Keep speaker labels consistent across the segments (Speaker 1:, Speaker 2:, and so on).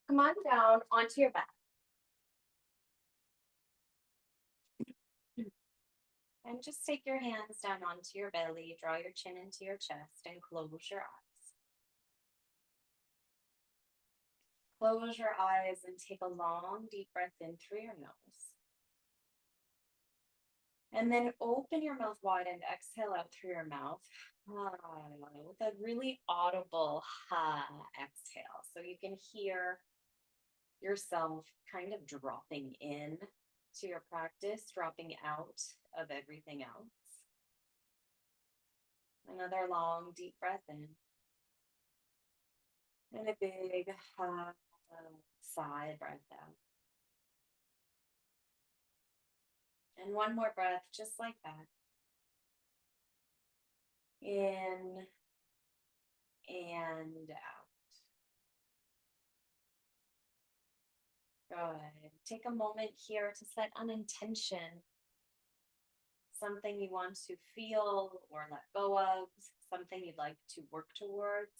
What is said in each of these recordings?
Speaker 1: Come on down onto your back. And just take your hands down onto your belly, draw your chin into your chest, and close your eyes. Close your eyes and take a long, deep breath in through your nose. And then open your mouth wide and exhale out through your mouth with a really audible ha exhale. So you can hear yourself kind of dropping in to your practice, dropping out of everything else. Another long, deep breath in. And a big sigh breath out. And one more breath, just like that. In and out. Good. Take a moment here to set an intention, something you want to feel or let go of, something you'd like to work towards.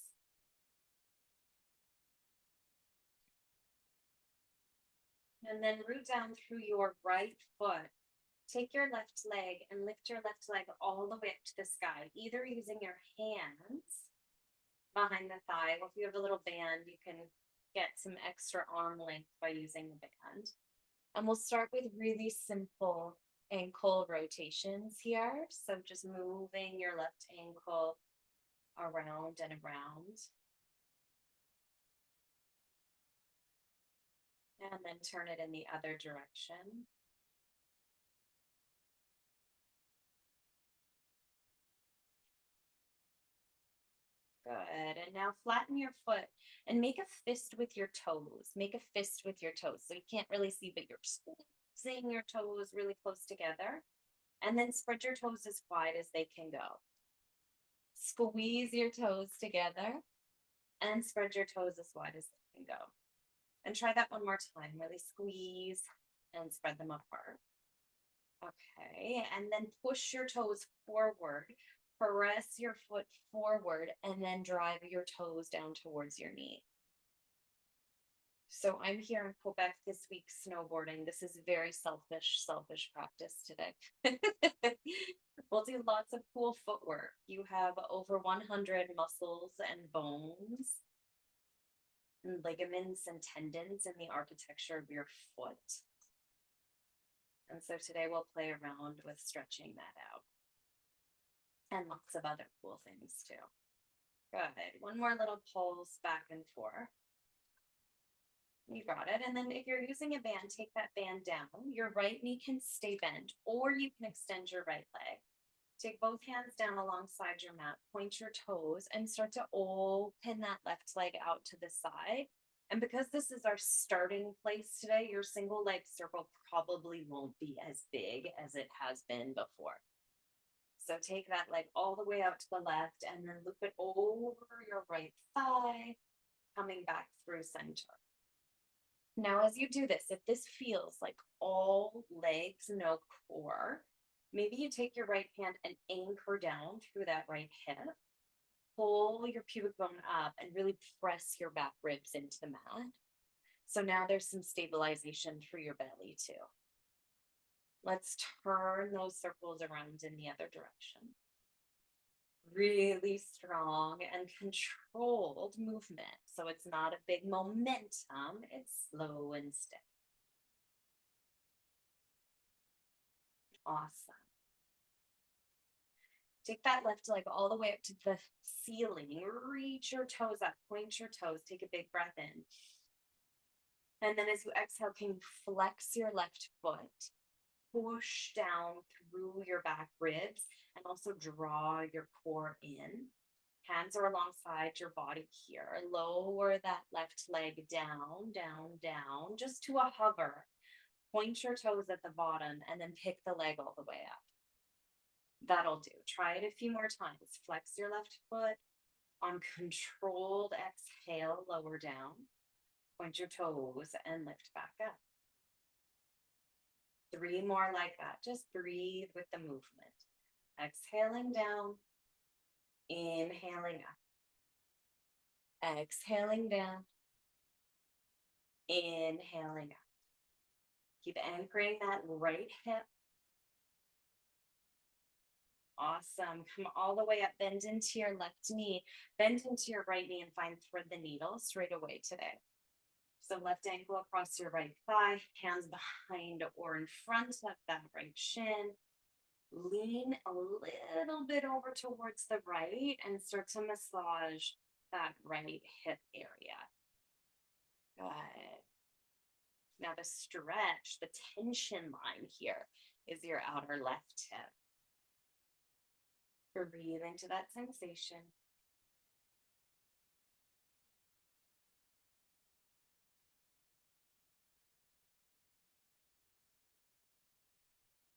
Speaker 1: And then root down through your right foot. Take your left leg and lift your left leg all the way up to the sky, either using your hands behind the thigh, or if you have a little band, you can get some extra arm length by using the band. And we'll start with really simple ankle rotations here. So just moving your left ankle around and around. And then turn it in the other direction. Good. And now flatten your foot and make a fist with your toes. Make a fist with your toes. So you can't really see, but you're squeezing your toes really close together. And then spread your toes as wide as they can go. Squeeze your toes together and spread your toes as wide as they can go. And try that one more time. Really squeeze and spread them apart. Okay, and then push your toes forward. Press your foot forward and then drive your toes down towards your knee. So I'm here in Quebec this week snowboarding. This is very selfish practice today. We'll do lots of cool footwork. You have over 100 muscles and bones and ligaments and tendons in the architecture of your foot. And so today we'll play around with stretching that out. And lots of other cool things too. Good. One more little pulse back and forth. You got it. And then if you're using a band, take that band down. Your right knee can stay bent, or you can extend your right leg. Take both hands down alongside your mat, point your toes, and start to open that left leg out to the side. And because this is our starting place today, your single leg circle probably won't be as big as it has been before. So take that leg all the way out to the left and then loop it over your right thigh, coming back through center. Now, as you do this, if this feels like all legs, no core, maybe you take your right hand and anchor down through that right hip. Pull your pubic bone up and really press your back ribs into the mat. So now there's some stabilization through your belly too. Let's turn those circles around in the other direction. Really strong and controlled movement. So it's not a big momentum, it's slow and steady. Awesome. Take that left leg all the way up to the ceiling. Reach your toes up, point your toes, take a big breath in. And then as you exhale, can you flex your left foot, push down through your back ribs, and also draw your core in. Hands are alongside your body here. Lower that left leg down, down, down, just to a hover. Point your toes at the bottom and then pick the leg all the way up. That'll do. Try it a few more times. Flex your left foot. On controlled exhale, lower down. Point your toes and lift back up. 3 more like that. Just breathe with the movement. Exhaling down, inhaling up. Exhaling down, Inhaling out. Keep anchoring that right hip. Awesome. Come all the way up, bend into your left knee, bend into your right knee and find thread the needle straight away today. So left ankle across your right thigh, hands behind or in front of that right shin. Lean a little bit over towards the right and start to massage that right hip area. Good. Now the stretch, the tension line here is your outer left hip. Breathe into that sensation.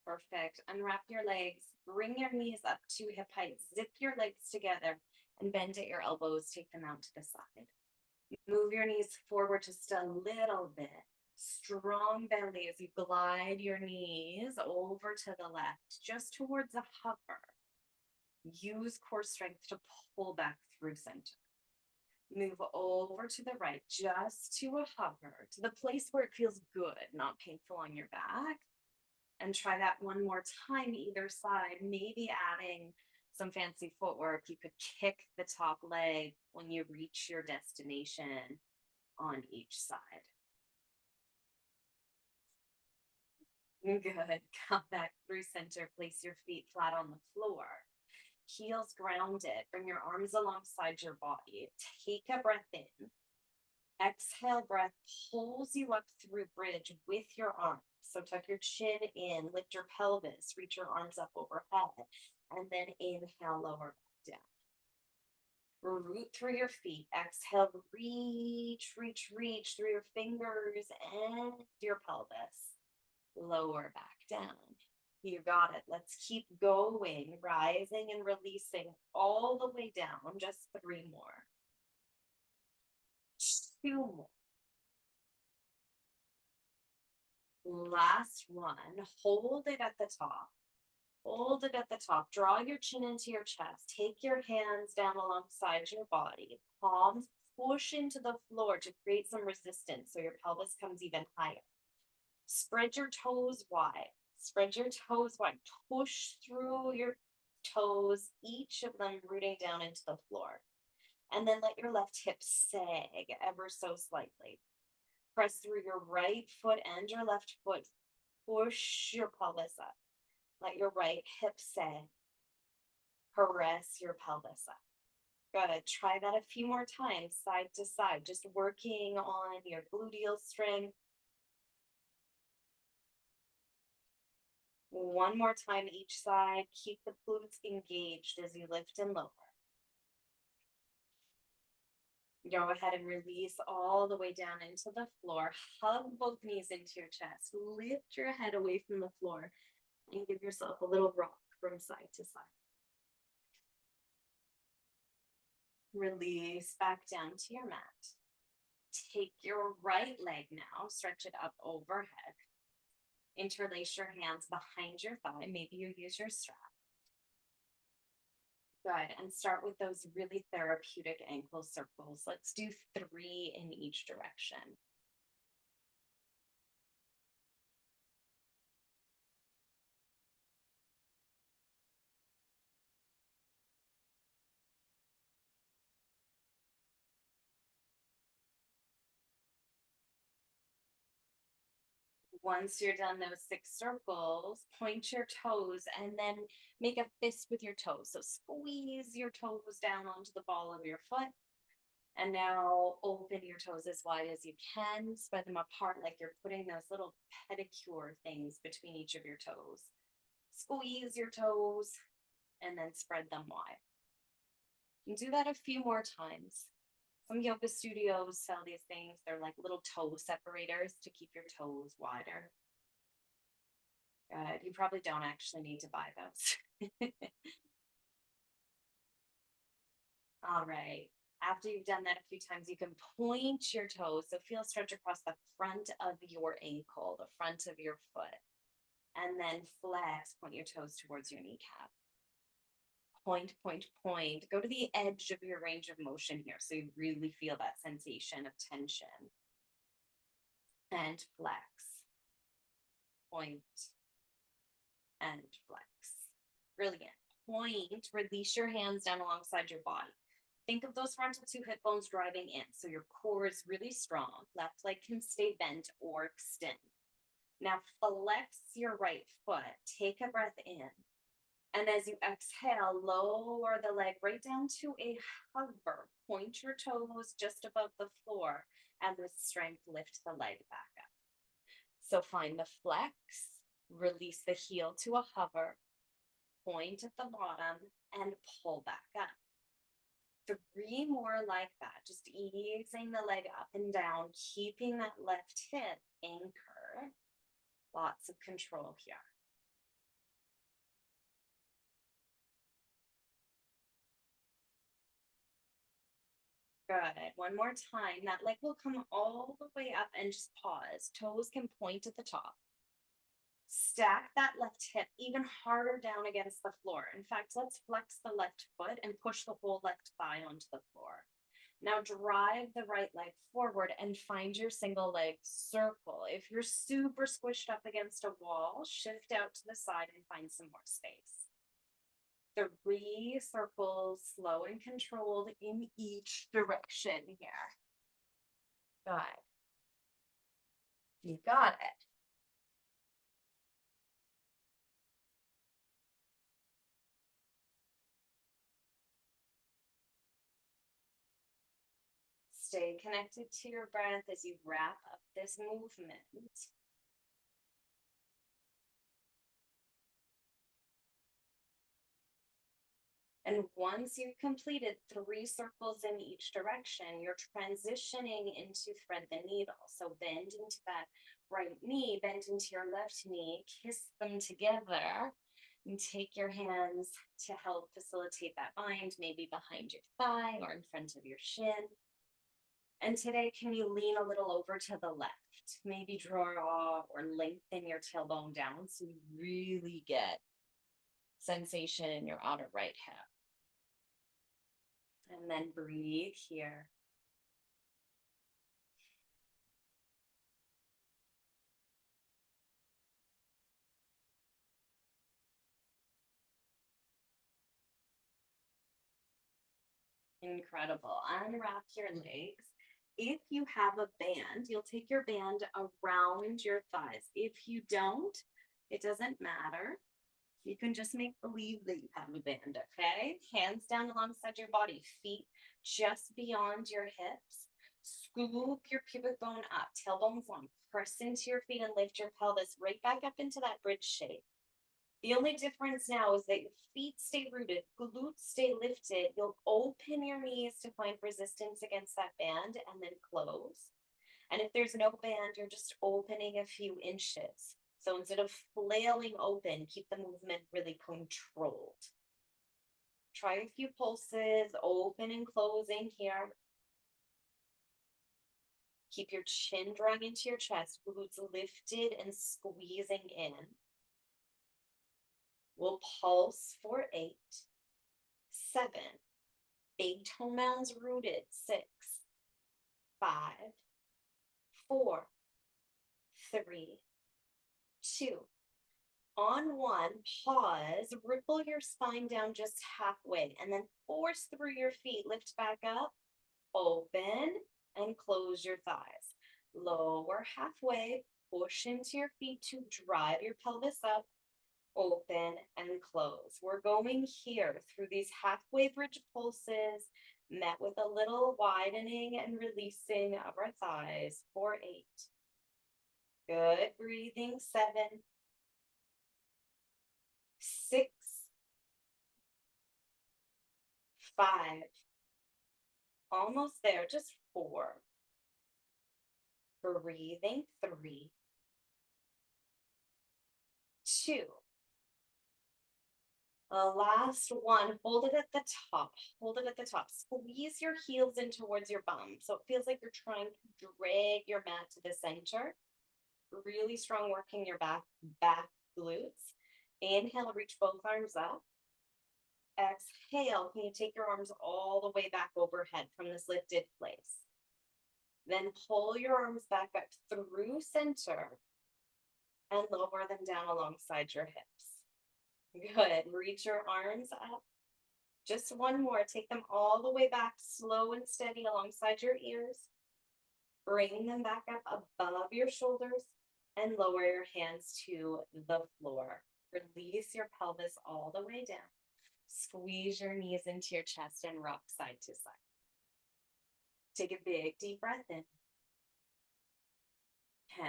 Speaker 1: Perfect. Unwrap your legs, bring your knees up to hip height, zip your legs together and bend at your elbows, take them out to the side. Move your knees forward just a little bit. Strong belly as you glide your knees over to the left, just towards a hover. Use core strength to pull back through center. Move over to the right, just to a hover, to the place where it feels good, not painful on your back. And try that one more time, either side, maybe adding some fancy footwork. You could kick the top leg when you reach your destination on each side. Good. Come back through center. Place your feet flat on the floor. Heels grounded. Bring your arms alongside your body. Take a breath in. Exhale, breath pulls you up through bridge with your arms. So tuck your chin in, lift your pelvis, reach your arms up overhead, and then inhale, lower back down. Root through your feet. Exhale, reach, reach, reach through your fingers and your pelvis. Lower back down. You got it. Let's keep going, rising and releasing all the way down. Just 3 more. 2 more. Last one. Hold it at the top. Hold it at the top. Draw your chin into your chest. Take your hands down alongside your body. Palms push into the floor to create some resistance so your pelvis comes even higher. Spread your toes wide. Spread your toes wide. Push through your toes, each of them rooting down into the floor. And then let your left hip sag ever so slightly. Press through your right foot and your left foot. Push your pelvis up. Let your right hip sag. Press your pelvis up. Good. Try that a few more times, side to side, just working on your gluteal strength. One more time each side. Keep the glutes engaged as you lift and lower. Go ahead and release all the way down into the floor. Hug both knees into your chest. Lift your head away from the floor and give yourself a little rock from side to side. Release back down to your mat. Take your right leg now, stretch it up overhead. Interlace your hands behind your thigh. Maybe you use your strap. Good. And start with those really therapeutic ankle circles. Let's do 3 in each direction. Once you're done those 6 circles, point your toes and then make a fist with your toes. So squeeze your toes down onto the ball of your foot. And now open your toes as wide as you can. Spread them apart like you're putting those little pedicure things between each of your toes. Squeeze your toes and then spread them wide. You can do that a few more times. Some yoga studios sell these things. They're like little toe separators to keep your toes wider. Good. You probably don't actually need to buy those. All right. After you've done that a few times, you can point your toes. So feel stretch across the front of your ankle, the front of your foot. And then flex, point your toes towards your kneecap. Point, point, point. Go to the edge of your range of motion here so you really feel that sensation of tension. and flex. Point and flex. Brilliant. Point, release your hands down alongside your body. Think of those frontal two hip bones driving in. So your core is really strong. Left leg can stay bent or extend. Now flex your right foot. Take a breath in. And as you exhale, lower the leg right down to a hover. Point your toes just above the floor. And with strength, lift the leg back up. So find the flex, release the heel to a hover, point at the bottom, and pull back up. 3 more like that, just easing the leg up and down, keeping that left hip anchored. Lots of control here. Good. One more time. That leg will come all the way up and just pause. Toes can point at the top. Stack that left hip even harder down against the floor. In fact, let's flex the left foot and push the whole left thigh onto the floor. Now drive the right leg forward and find your single leg circle. If you're super squished up against a wall, shift out to the side and find some more space. 3 circles, slow and controlled in each direction here. Good. You got it. Stay connected to your breath as you wrap up this movement. And once you've completed 3 circles in each direction, you're transitioning into thread the needle. So bend into that right knee, bend into your left knee, kiss them together, and take your hands to help facilitate that bind, maybe behind your thigh or in front of your shin. And today, can you lean a little over to the left? Maybe draw or lengthen your tailbone down so you really get sensation in your outer right hip. And then breathe here. Incredible. Unwrap your legs. If you have a band, you'll take your band around your thighs. If you don't, it doesn't matter. You can just make believe that you have a band, okay? Hands down alongside your body, feet just beyond your hips. Scoop your pubic bone up, tailbone's long. Press into your feet and lift your pelvis right back up into that bridge shape. The only difference now is that your feet stay rooted, glutes stay lifted. You'll open your knees to find resistance against that band and then close. And if there's no band, you're just opening a few inches. So instead of flailing open, keep the movement really controlled. Try a few pulses, open and closing here. Keep your chin drawn into your chest, glutes lifted and squeezing in. We'll pulse for 8, 7, big toe mounds rooted, 6, 5, 4, 3, 2. On 1, pause, ripple your spine down just halfway, and then force through your feet, lift back up, open, and close your thighs. Lower halfway, push into your feet to drive your pelvis up, open, and close. We're going here through these halfway bridge pulses, met with a little widening and releasing of our thighs for 8. Good, breathing, 7, 6, 5, almost there, just 4. Breathing, 3, 2. The last one, hold it at the top, hold it at the top. Squeeze your heels in towards your bum. So it feels like you're trying to drag your mat to the center. Really strong working your back glutes. Inhale, reach both arms up. Exhale, can you take your arms all the way back overhead from this lifted place? Then pull your arms back up through center and lower them down alongside your hips. Good. Reach your arms up. Just one more. Take them all the way back, slow and steady alongside your ears. Bring them back up above your shoulders and lower your hands to the floor. Release your pelvis all the way down. Squeeze your knees into your chest and rock side to side. Take a big deep breath in. 10.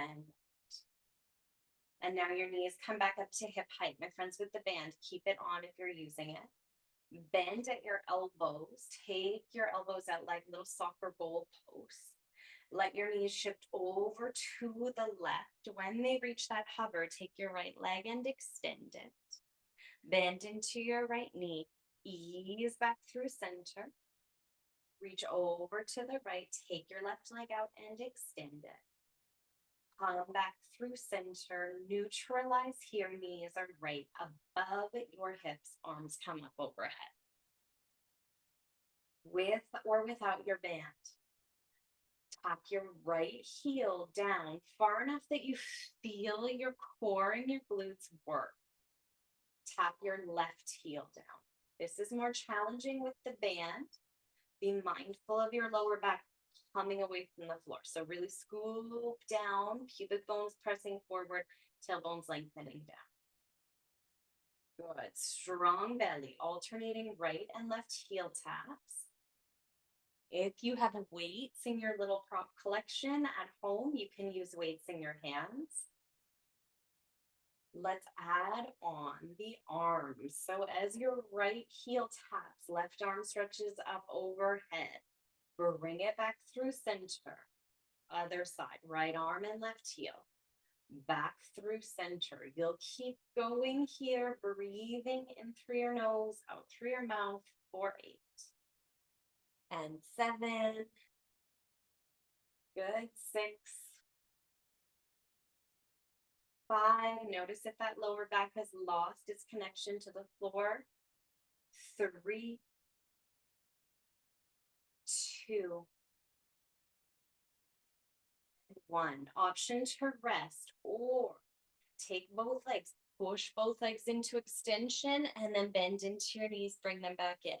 Speaker 1: And now your knees come back up to hip height. My friends with the band, keep it on if you're using it. Bend at your elbows. Take your elbows out like little soccer goal posts. Let your knees shift over to the left. When they reach that hover, take your right leg and extend it. Bend into your right knee. Ease back through center. Reach over to the right. Take your left leg out and extend it. Come back through center. Neutralize here. Knees are right above your hips. Arms come up overhead. With or without your band. Tap your right heel down far enough that you feel your core and your glutes work. Tap your left heel down. This is more challenging with the band. Be mindful of your lower back coming away from the floor. So really scoop down, pubic bones pressing forward, tailbones lengthening down. Good. Strong belly, alternating right and left heel taps. If you have weights in your little prop collection at home, you can use weights in your hands. Let's add on the arms. So as your right heel taps, left arm stretches up overhead. Bring it back through center. Other side, right arm and left heel. Back through center. You'll keep going here, breathing in through your nose, out through your mouth for 8. And 7. Good. 6. 5. Notice if that lower back has lost its connection to the floor. 3. 2. 1. Option to rest or take both legs, push both legs into extension and then bend into your knees, bring them back in.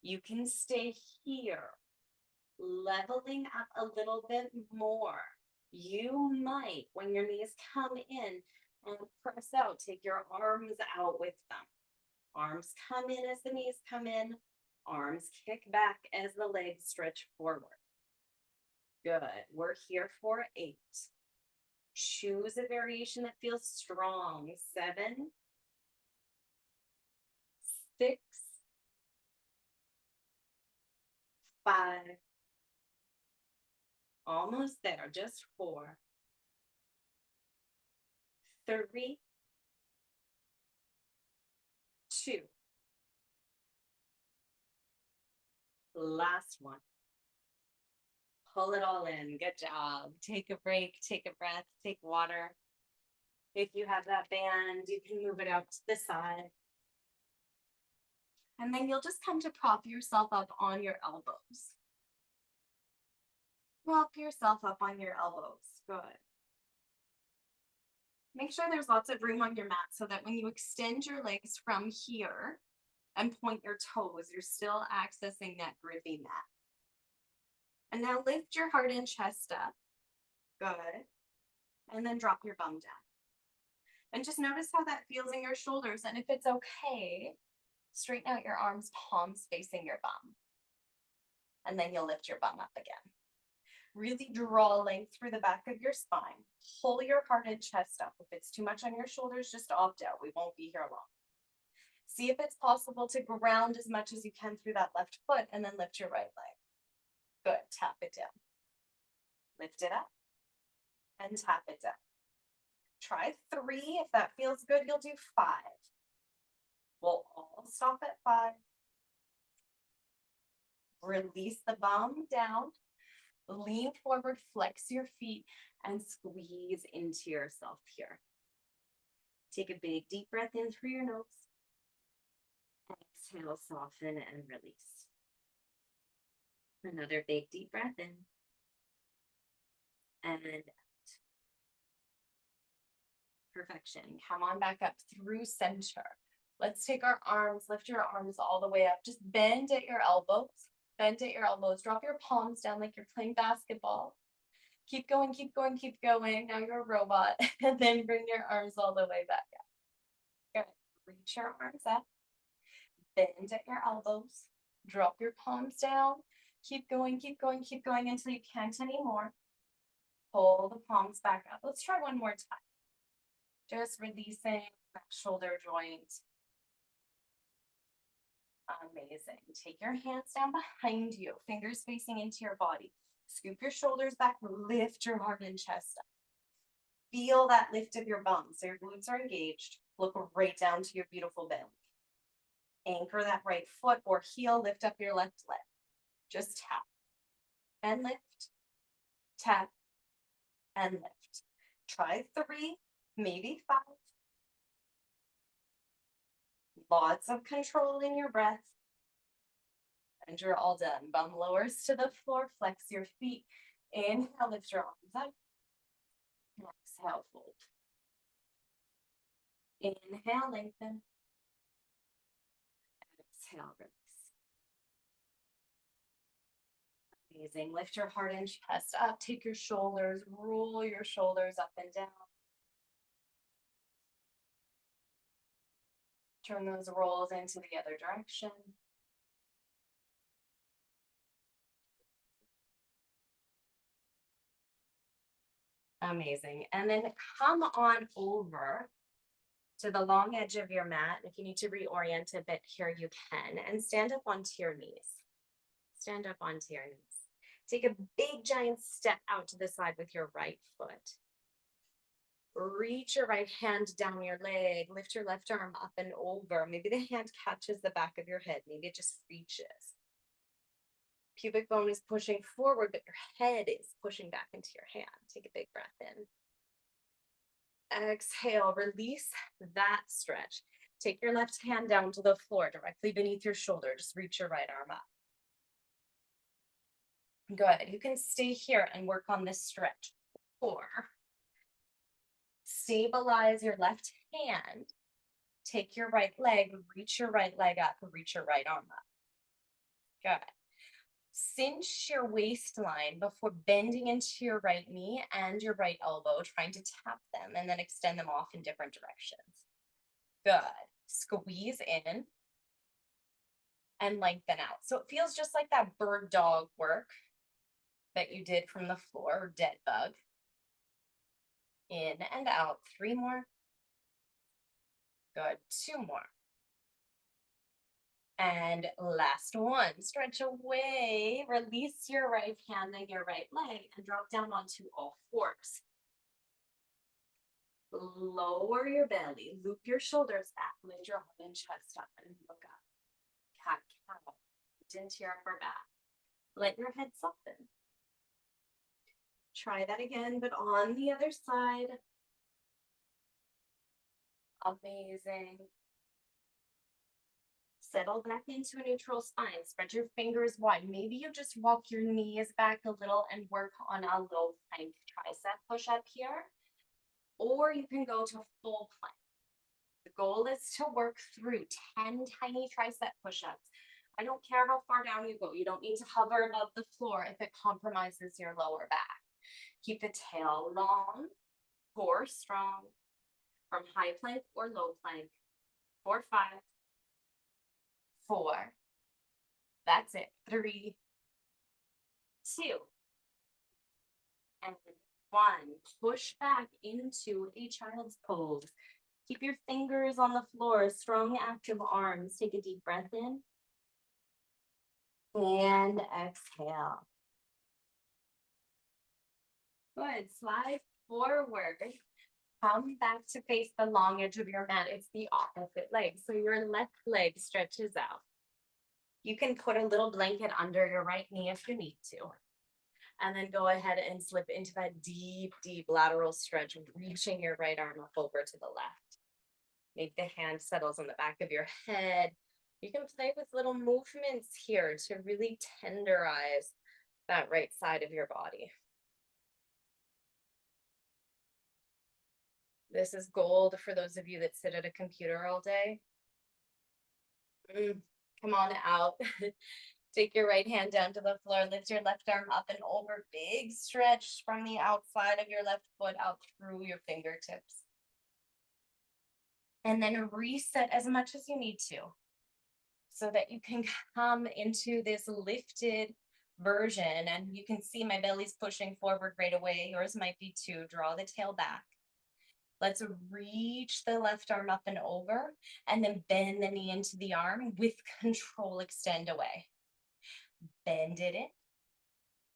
Speaker 1: You can stay here, leveling up a little bit more. You might, when your knees come in and press out, take your arms out with them. Arms come in as the knees come in. Arms kick back as the legs stretch forward. Good. We're here for 8. Choose a variation that feels strong. 7. 6. 5. Almost there. Just 4. 3. 2. Last one. Pull it all in. Good job. Take a break, take a breath, take water. If you have that band, you can move it out to the side. And then you'll just come to prop yourself up on your elbows. Prop yourself up on your elbows. Good. Make sure there's lots of room on your mat so that when you extend your legs from here and point your toes, you're still accessing that grippy mat. And now lift your heart and chest up. Good. And then drop your bum down. And just notice how that feels in your shoulders. And if it's okay, straighten out your arms, palms facing your bum. And then you'll lift your bum up again. Really draw length through the back of your spine. Pull your heart and chest up. If it's too much on your shoulders, just opt out. We won't be here long. See if it's possible to ground as much as you can through that left foot and then lift your right leg. Good. Tap it down. Lift it up and tap it down. Try 3. If that feels good, you'll do 5. We'll all stop at 5. Release the bum down. Lean forward, flex your feet, and squeeze into yourself here. Take a big deep breath in through your nose. Exhale, soften, and release. Another big deep breath in. and perfection. Come on back up through center. Let's take our arms, lift your arms all the way up. Just bend at your elbows. Bend at your elbows. Drop your palms down like you're playing basketball. Keep going, keep going, keep going. Now you're a robot. And then bring your arms all the way back up. Good. Reach your arms up. Bend at your elbows. Drop your palms down. Keep going, keep going, keep going until you can't anymore. Pull the palms back up. Let's try one more time. Just releasing that shoulder joint. Amazing. Take your hands down behind you, fingers facing into your body. Scoop your shoulders back, lift your heart and chest up. Feel that lift of your bum, so your glutes are engaged. Look right down to your beautiful belly. Anchor that right foot or heel, lift up your left leg. Just tap and lift, tap and lift. Try 3, maybe 5. Lots of control in your breath. And you're all done. Bum lowers to the floor, flex your feet. Inhale, lift your arms up. Exhale, fold. Inhale, lengthen. Exhale, release. Amazing. Lift your heart and chest up. Take your shoulders, roll your shoulders up and down. Turn those rolls into the other direction. Amazing. And then come on over to the long edge of your mat. If you need to reorient a bit here, you can. And stand up onto your knees. Stand up onto your knees. Take a big giant step out to the side with your right foot. Reach your right hand down your leg. Lift your left arm up and over. Maybe the hand catches the back of your head. Maybe it just reaches. Pubic bone is pushing forward, but your head is pushing back into your hand. Take a big breath in. Exhale, release that stretch. Take your left hand down to the floor, directly beneath your shoulder. Just reach your right arm up. Good. You can stay here and work on this stretch. Or stabilize your left hand. Take your right leg, reach your right leg up, reach your right arm up. Good. Cinch your waistline before bending into your right knee and your right elbow, trying to tap them and then extend them off in different directions. Good. Squeeze in and lengthen out. So it feels just like that bird dog work that you did from the floor, or dead bug. In and out. 3 more. Good. 2 more. And last one. Stretch away. Release your right hand and your right leg and drop down onto all 4s. Lower your belly. Loop your shoulders back. Lift your heart and chest up and look up. Cat-cow. Into your upper back. Let your head soften. Try that again, but on the other side. Amazing. Settle back into a neutral spine. Spread your fingers wide. Maybe you just walk your knees back a little and work on a low plank tricep push-up here. Or you can go to full plank. The goal is to work through 10 tiny tricep push-ups. I don't care how far down you go. You don't need to hover above the floor if it compromises your lower back. Keep the tail long, core strong, from high plank or low plank. 4, 5, 4. That's it. 3, 2, and 1. Push back into a child's pose. Keep your fingers on the floor, strong active arms. Take a deep breath in. And exhale. Good. Slide forward. Come back to face the long edge of your mat. It's the opposite leg. So your left leg stretches out. You can put a little blanket under your right knee if you need to. And then go ahead and slip into that deep, deep lateral stretch, reaching your right arm up over to the left. Make the hand settles on the back of your head. You can play with little movements here to really tenderize that right side of your body. This is gold for those of you that sit at a computer all day. Come on out. Take your right hand down to the floor, lift your left arm up and over. Big stretch from the outside of your left foot out through your fingertips. And then reset as much as you need to so that you can come into this lifted version. And you can see my belly's pushing forward right away. Yours might be too. Draw the tail back. Let's reach the left arm up and over, and then bend the knee into the arm with control. Extend away. Bend it in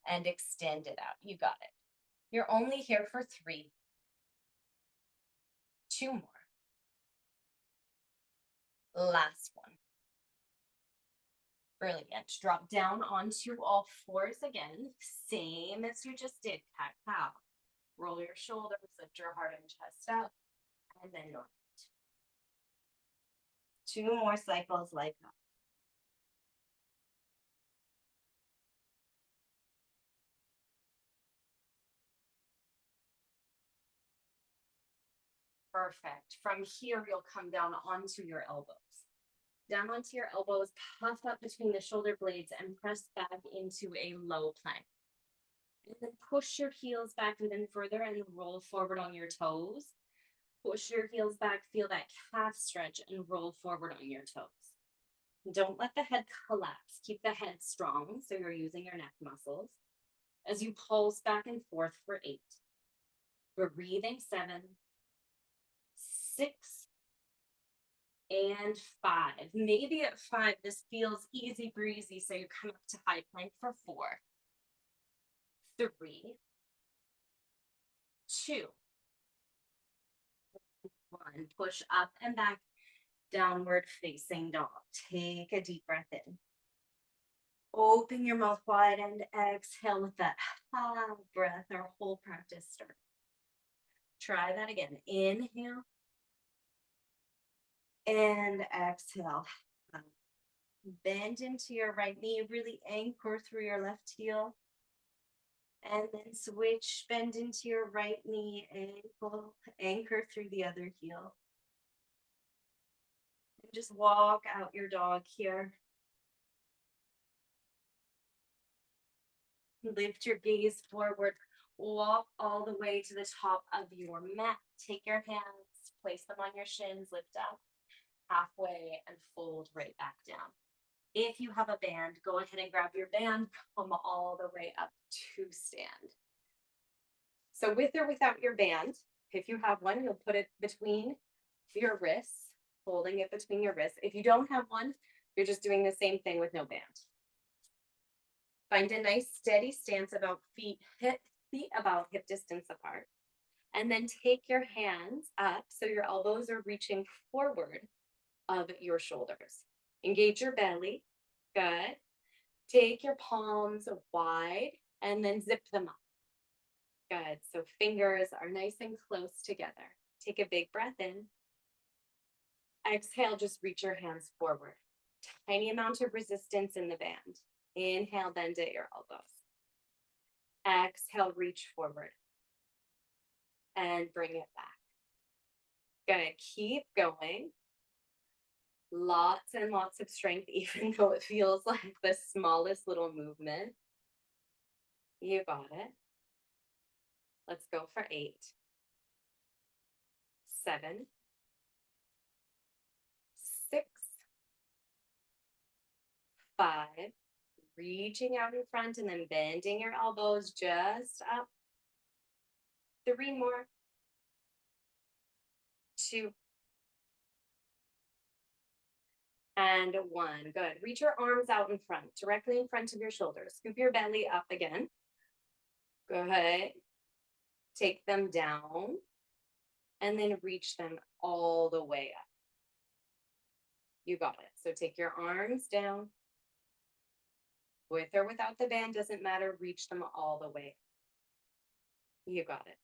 Speaker 1: and extend it out. You got it. You're only here for 3. 2 more. Last one. Brilliant. Drop down onto all fours again, same as you just did. Cat cow. Roll your shoulders, lift your heart and chest up, and then north. 2 more cycles like that. Perfect. From here, you'll come down onto your elbows. Down onto your elbows, puff up between the shoulder blades and press back into a low plank. And then push your heels back even further and roll forward on your toes. Push your heels back, feel that calf stretch and roll forward on your toes. Don't let the head collapse. Keep the head strong so you're using your neck muscles. As you pulse back and forth for 8. Breathing 7, 6, and 5. Maybe at 5, this feels easy breezy, so you come up to high plank for 4, 3, 2, 1. Push up and back, downward facing dog. Take a deep breath in. Open your mouth wide and exhale with that breath. Our whole practice starts. Try that again. Inhale and exhale. Bend into your right knee, really anchor through your left heel. And then switch, bend into your right knee, ankle, anchor through the other heel. And just walk out your dog here. Lift your gaze forward. Walk all the way to the top of your mat. Take your hands, place them on your shins, lift up halfway and fold right back down. If you have a band, go ahead and grab your band, come all the way up to stand. So with or without your band, if you have one, you'll put it between your wrists, holding it between your wrists. If you don't have one, you're just doing the same thing with no band. Find a nice steady stance about feet about hip distance apart. And then take your hands up so your elbows are reaching forward of your shoulders. Engage your belly. Good. Take your palms wide and then zip them up. Good. So fingers are nice and close together. Take a big breath in. Exhale, just reach your hands forward. Tiny amount of resistance in the band. Inhale, bend at your elbows. Exhale, reach forward. And bring it back. Good. Keep going. Lots and lots of strength, even though it feels like the smallest little movement. You got it. Let's go for 8, 7, 6, 5. Reaching out in front and then bending your elbows just up. 3 more. 2. And 1. Good. Reach your arms out in front, directly in front of your shoulders. Scoop your belly up again. Good. Take them down. And then reach them all the way up. You got it. So take your arms down. With or without the band, doesn't matter. Reach them all the way. You got it.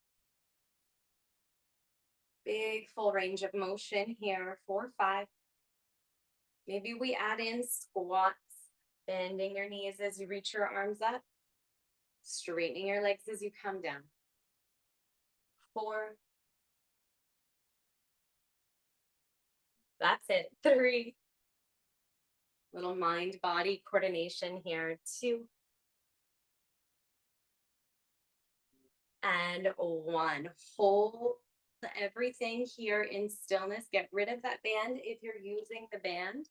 Speaker 1: Big full range of motion here. 4, 5. Maybe we add in squats, bending your knees as you reach your arms up, straightening your legs as you come down. 4, That's it. 3. Little mind body coordination here. 2 and 1. Hold everything here in stillness. Get rid of that band if you're using the band.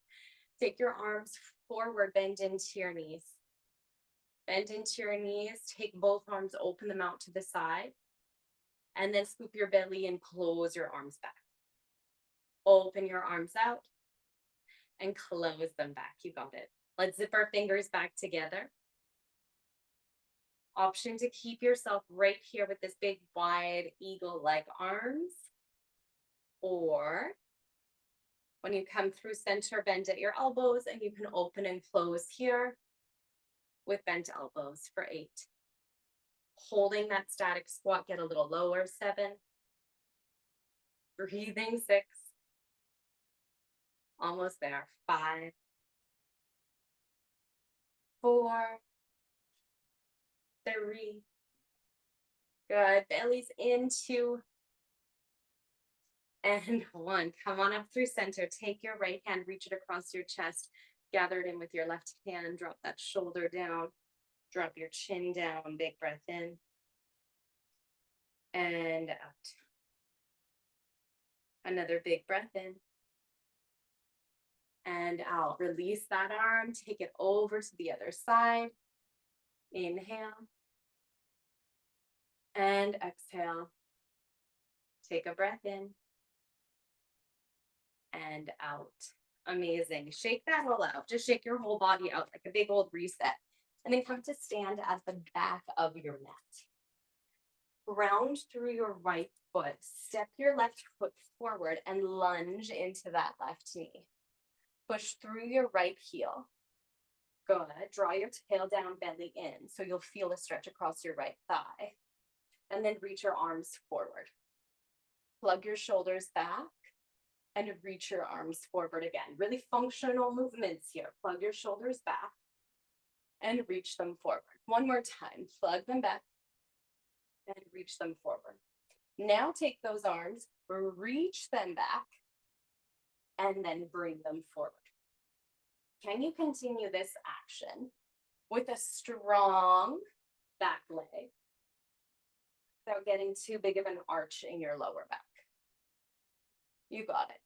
Speaker 1: Take your arms forward, bend into your knees. Bend into your knees. Take both arms, open them out to the side. And then scoop your belly and close your arms back. Open your arms out and close them back. You got it. Let's zip our fingers back together. Option to keep yourself right here with this big wide eagle-like arms. Or when you come through center, bend at your elbows and you can open and close here with bent elbows for 8. Holding that static squat, get a little lower, 7. Breathing, 6. Almost there, 5. 4. 3. Good. Belly's into. And 1. Come on up through center. Take your right hand, reach it across your chest. Gather it in with your left hand. Drop that shoulder down. Drop your chin down. Big breath in. And out. Another big breath in. And out. Release that arm. Take it over to the other side. Inhale. And exhale. Take a breath in. And out. Amazing. Shake that all out. Just shake your whole body out like a big old reset. And then come to stand at the back of your mat. Ground through your right foot. Step your left foot forward and lunge into that left knee. Push through your right heel. Good. Draw your tail down, belly in. So you'll feel a stretch across your right thigh. And then reach your arms forward. Plug your shoulders back and reach your arms forward again. Really functional movements here. Plug your shoulders back and reach them forward. One more time. Plug them back and reach them forward. Now take those arms, reach them back, and then bring them forward. Can you continue this action with a strong back leg without getting too big of an arch in your lower back? You got it.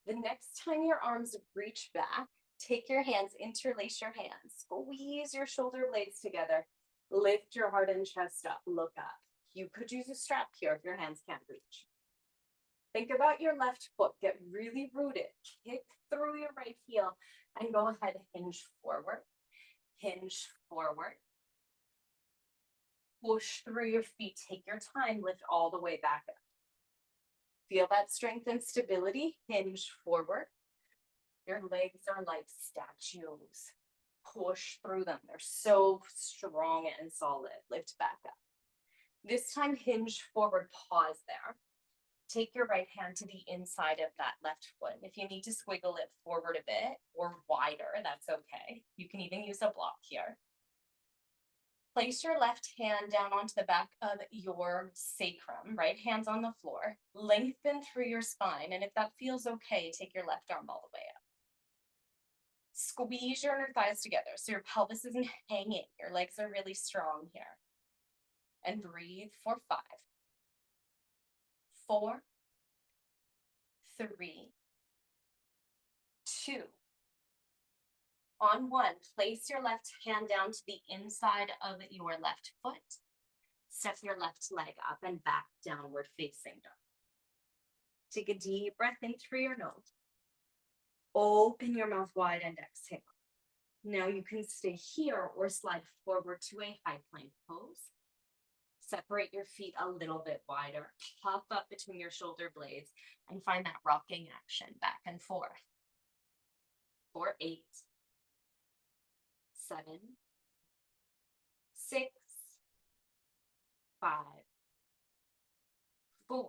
Speaker 1: The next time your arms reach back, take your hands, interlace your hands, squeeze your shoulder blades together, lift your heart and chest up, look up. You could use a strap here if your hands can't reach. Think about your left foot, get really rooted, kick through your right heel, and go ahead, hinge forward, push through your feet, take your time, lift all the way back up. Feel that strength and stability, hinge forward. Your legs are like statues. Push through them. They're so strong and solid. Lift back up. This time, hinge forward, pause there. Take your right hand to the inside of that left foot. If you need to squiggle it forward a bit or wider, that's okay. You can even use a block here. Place your left hand down onto the back of your sacrum, right hand's on the floor. Lengthen through your spine, and if that feels okay, take your left arm all the way up. Squeeze your inner thighs together so your pelvis isn't hanging. Your legs are really strong here. And breathe for 5, 4, 3, 2. On 1, place your left hand down to the inside of your left foot. Step your left leg up and back, downward facing dog. Take a deep breath in through your nose. Open your mouth wide and exhale. Now you can stay here or slide forward to a high plank pose. Separate your feet a little bit wider. Pop up between your shoulder blades and find that rocking action back and forth. For 8, 7, 6, 5, 4,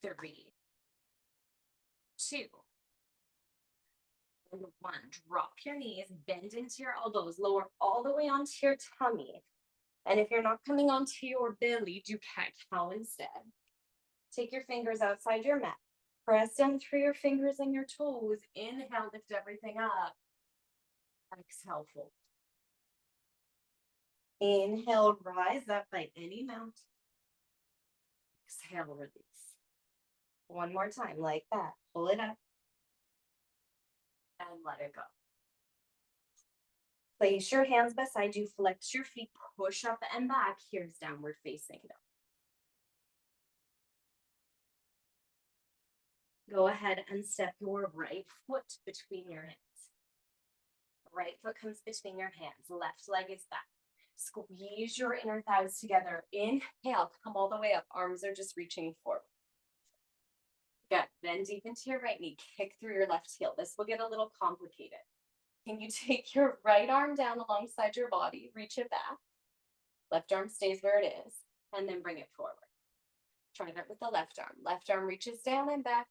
Speaker 1: 3, 2, and 1. Drop your knees, bend into your elbows, lower all the way onto your tummy. And if you're not coming onto your belly, do cat-cow instead. Take your fingers outside your mat. Press down through your fingers and your toes. Inhale, lift everything up. Exhale, fold. Inhale, rise up by any amount. Exhale, release. One more time, like that. Pull it up and let it go. Place your hands beside you, flex your feet, push up and back. Here's downward facing dog. Go ahead and step your right foot between your hands. Right foot comes between your hands. Left leg is back. Squeeze your inner thighs together. Inhale, come all the way up. Arms are just reaching forward. Good. Bend deep into your right knee. Kick through your left heel. This will get a little complicated. Can you take your right arm down alongside your body? Reach it back. Left arm stays where it is. And then bring it forward. Try that with the left arm. Left arm reaches down and back.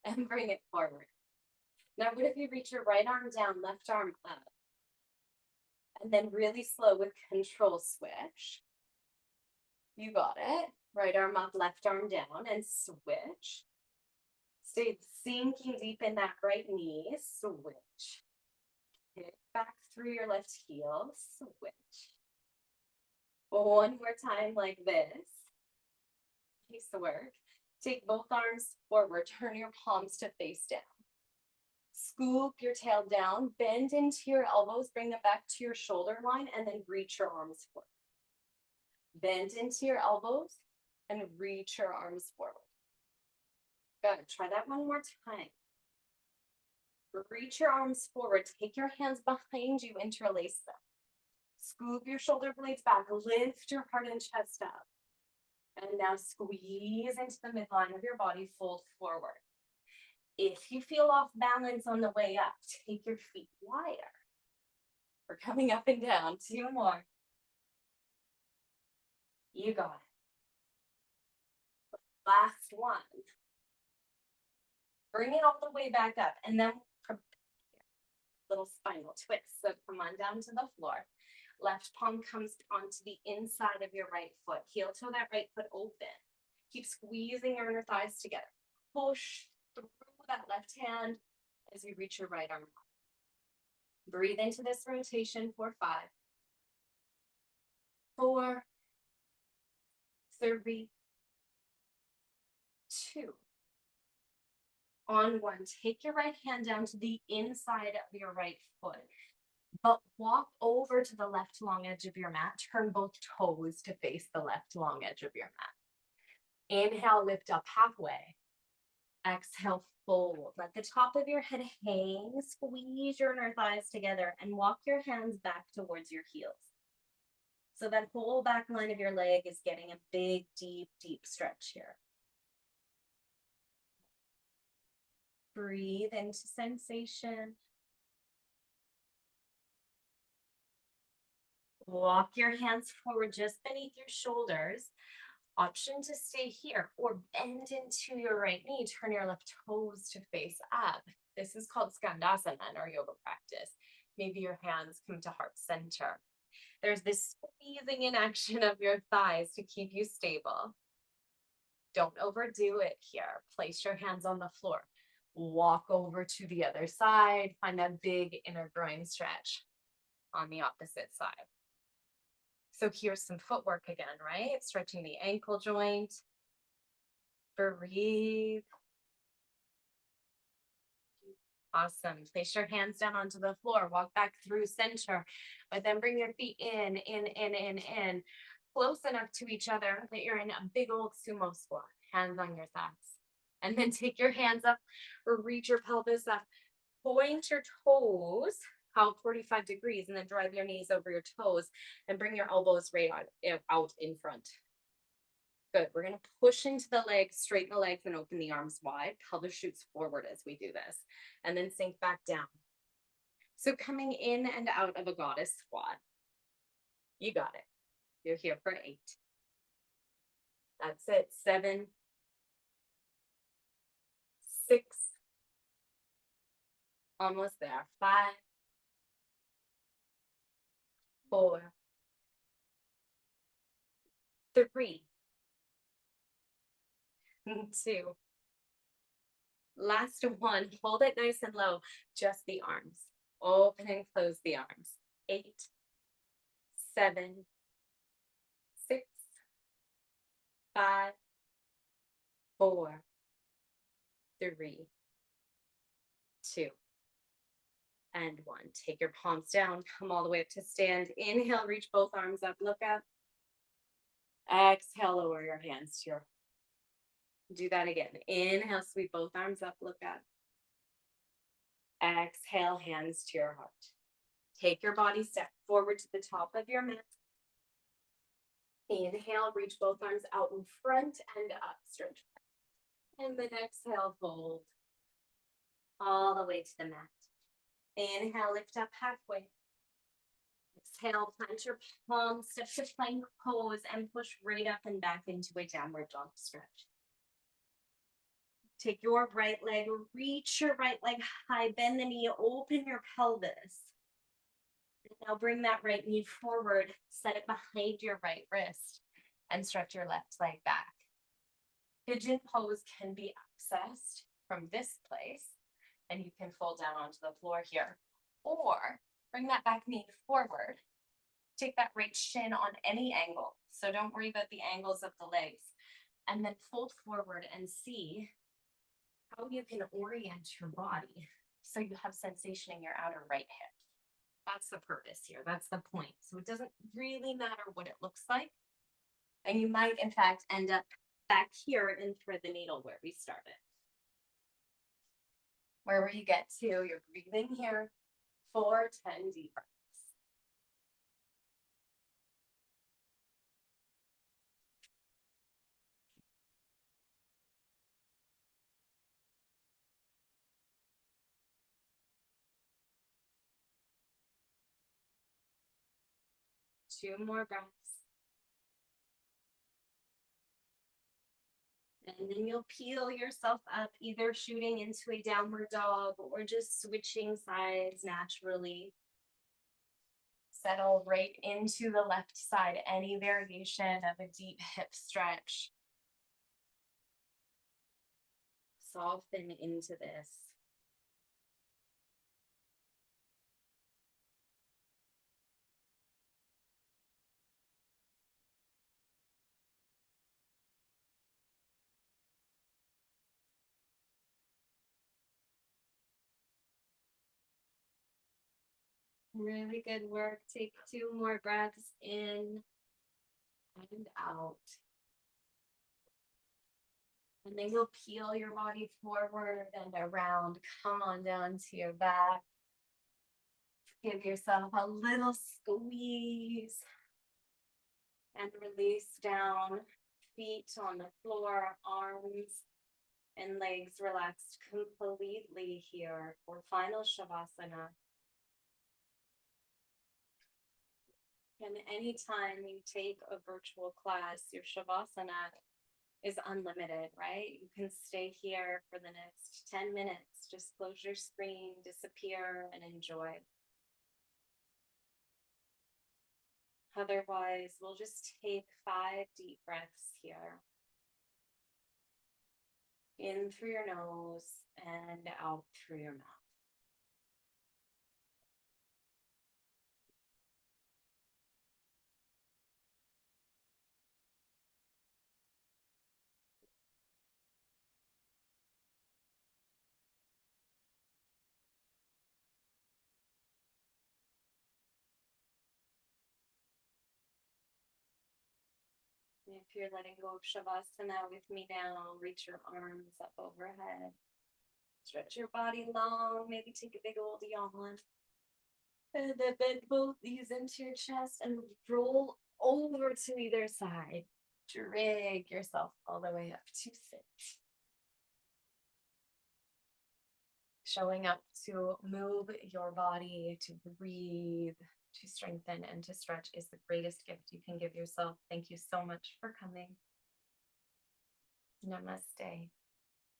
Speaker 1: And bring it forward. Now, what if you reach your right arm down, left arm up? And then really slow with control switch. You got it. Right arm up, left arm down, and switch. Stay sinking deep in that right knee. Switch. Kick back through your left heel. Switch. One more time like this. Nice work. Take both arms forward. Turn your palms to face down. Scoop your tail down. Bend into your elbows. Bring them back to your shoulder line and then reach your arms forward. Bend into your elbows and reach your arms forward. Good. Try that one more time. Reach your arms forward. Take your hands behind you. Interlace them. Scoop your shoulder blades back. Lift your heart and chest up. And now squeeze into the midline of your body. Fold forward. If you feel off balance on the way up, take your feet wider. We're coming up and down. 2 more. You got it. Last one. Bring it all the way back up and then little spinal twist. So come on down to the floor. Left palm comes onto the inside of your right foot. Heel toe that right foot open. Keep squeezing your inner thighs together. Push through that left hand as you reach your right arm. Breathe into this rotation for 5, 4, 3, 2. On 1, take your right hand down to the inside of your right foot, but walk over to the left long edge of your mat. Turn both toes to face the left long edge of your mat. Inhale, lift up halfway. Exhale, fold. Let the top of your head hang. Squeeze your inner thighs together and walk your hands back towards your heels. So that whole back line of your leg is getting a big, deep, deep stretch here. Breathe into sensation. Walk your hands forward just beneath your shoulders. Option to stay here or bend into your right knee. Turn your left toes to face up. This is called Skandasana in our yoga practice. Maybe your hands come to heart center. There's this squeezing in action of your thighs to keep you stable. Don't overdo it here. Place your hands on the floor. Walk over to the other side. Find that big inner groin stretch on the opposite side. So here's some footwork again, right? Stretching the ankle joint. Breathe. Awesome. Place your hands down onto the floor. Walk back through center, but then bring your feet in. Close enough to each other that you're in a big old sumo squat. Hands on your thighs. And then take your hands up or reach your pelvis up. Point your toes out 45 degrees and then drive your knees over your toes and bring your elbows right out in front. Good. We're going to push into the legs, straighten the legs, and open the arms wide. Pelvis shoots forward as we do this, and then sink back down. So coming in and out of a goddess squat. You got it. You're here for 8. That's it. 7, 6, almost there. 5, 4, 3, 2, Last one, hold it nice and low, just the arms. Open and close the arms. 8, 7, 6, 5, 4, 3, 2, and 1. Take your palms down, come all the way up to stand. Inhale, reach both arms up, look up. Exhale, lower your hands to your. Do that again. Inhale, sweep both arms up, look up. Exhale, hands to your heart. Take your body, step forward to the top of your mat. Inhale, reach both arms out in front and up, stretch. And then exhale, fold all the way to the mat. Inhale, lift up halfway. Exhale, plant your palms, step to plank pose, and push right up and back into a downward dog stretch. Take your right leg, reach your right leg high, bend the knee, open your pelvis. Now bring that right knee forward, set it behind your right wrist, and stretch your left leg back. Pigeon pose can be accessed from this place, and you can fold down onto the floor here. Or bring that back knee forward. Take that right shin on any angle. So don't worry about the angles of the legs. And then fold forward and see how you can orient your body so you have sensation in your outer right hip. That's the purpose here. That's the point. So it doesn't really matter what it looks like. And you might, in fact, end up back here in thread the needle where we started. Wherever you get to, you're breathing here for 10 deep breaths. Two more breaths. And then you'll peel yourself up, either shooting into a downward dog or just switching sides naturally. Settle right into the left side, any variation of a deep hip stretch. Soften into this. Really good work. Take 2 more breaths in and out. And then you'll peel your body forward and around. Come on down to your back. Give yourself a little squeeze. And release down. Feet on the floor, arms and legs relaxed completely here for final Shavasana. And anytime you take a virtual class, your Shavasana is unlimited, right? You can stay here for the next 10 minutes. Just close your screen, disappear, and enjoy. Otherwise, we'll just take 5 deep breaths here. In through your nose and out through your mouth. If you're letting go of Shavasana with me now, reach your arms up overhead. Stretch your body long, maybe take a big old yawn. And then bend both knees into your chest and roll over to either side. Drag yourself all the way up to sit. Showing up to move your body, to breathe, to strengthen, and to stretch is the greatest gift you can give yourself. Thank you so much for coming. Namaste.